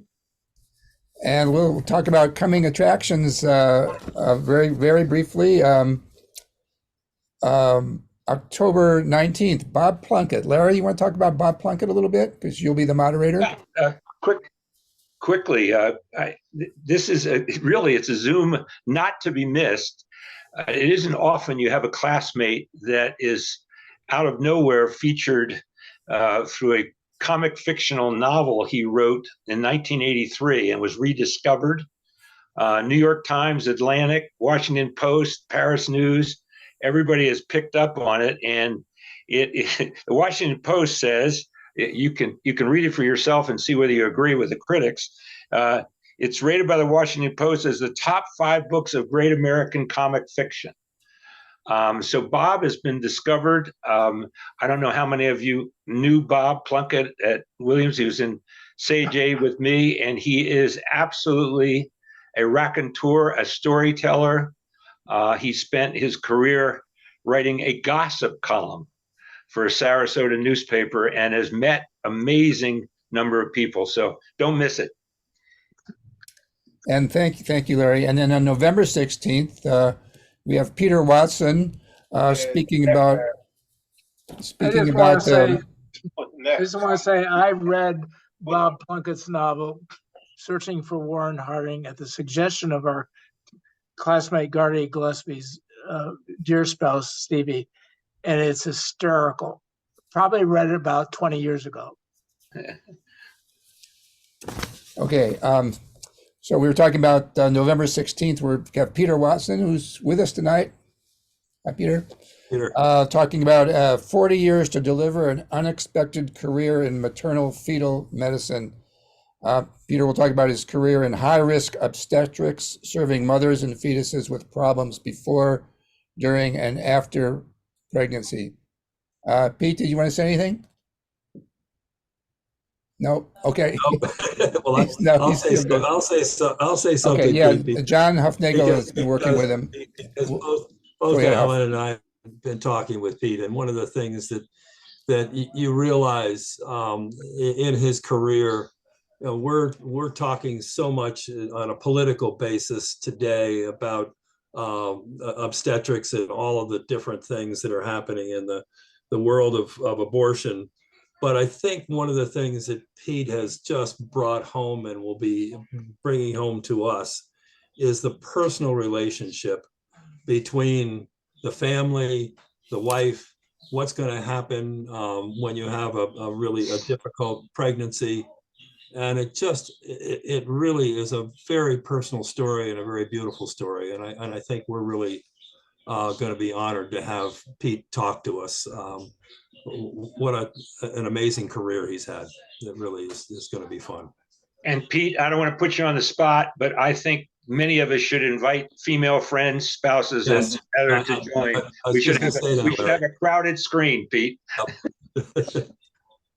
And we'll talk about coming attractions very, very briefly. October 19th, Bob Plunkett. Larry, you want to talk about Bob Plunkett a little bit? Because you'll be the moderator. Quickly, this is really, it's a Zoom not to be missed. It isn't often you have a classmate that is out of nowhere featured through a comic fictional novel he wrote in 1983 and was rediscovered. New York Times, Atlantic, Washington Post, Paris News, everybody has picked up on it. And the Washington Post says, you can read it for yourself and see whether you agree with the critics. It's rated by the Washington Post as the top 5 books of great American comic fiction. So Bob has been discovered. I don't know how many of you knew Bob Plunkett at Williams. He was in Sage A with me, and he is absolutely a raconteur, a storyteller. He spent his career writing a gossip column for a Sarasota newspaper and has met amazing number of people. So don't miss it. And thank you, Larry. And then on November 16th, we have Peter Watson speaking about. I just want to say I read Bob Plunkett's novel, Searching for Warren Harding, at the suggestion of our classmate Gardy Gillespie's dear spouse, Stevie, and it's hysterical. Probably read it about 20 years ago. Okay, so we were talking about November 16th. We have Peter Watson, who's with us tonight. Hi, Peter. Peter. Talking about 40 years to deliver an unexpected career in maternal fetal medicine. Peter will talk about his career in high-risk obstetrics, serving mothers and fetuses with problems before, during, and after pregnancy. Pete, did you want to say anything? No. Okay. Well, I'll say something. Okay. Yeah. Pete. John Huffnagel has been working with him. Because both Alan and I have been talking with Pete, and one of the things that you realize in his career, you know, we're talking so much on a political basis today about obstetrics and all of the different things that are happening in the world of abortion. But I think one of the things that Pete has just brought home and will be bringing home to us is the personal relationship between the family, the wife, what's going to happen when you have a really difficult pregnancy. And it really is a very personal story and a very beautiful story. And I think we're really going to be honored to have Pete talk to us. What an amazing career he's had. It really is going to be fun. And Pete, I don't want to put you on the spot, but I think many of us should invite female friends, spouses, Yes. and others to join. I was We should just have gonna say that, we should Larry. have a crowded screen, Pete.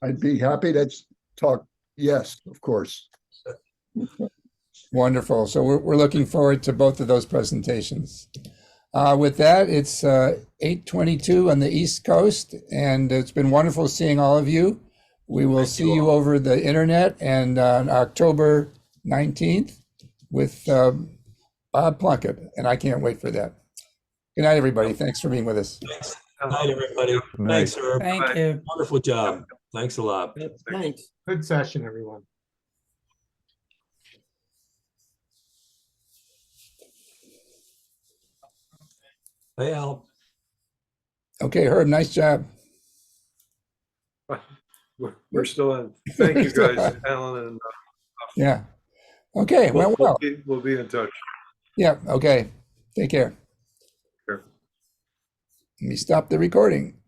I'd be happy to talk. Yes, of course. Wonderful. So we're looking forward to both of those presentations. With that, it's 8:22 on the East Coast, and it's been wonderful seeing all of you. We will see you over the internet and on October 19th with Bob Plunkett, and I can't wait for that. Good night, everybody. Thanks for being with us. Thanks. Good night, everybody. night. Thanks, Herb. Thank you. Wonderful job. Thanks a lot. Thanks. Good session, everyone. Hey, Al. Okay, Herb, nice job. We're still in. Thank you guys, Alan, and Yeah. Okay, well. we'll be in touch. Yeah, okay. Take care. Sure. Let me stop the recording.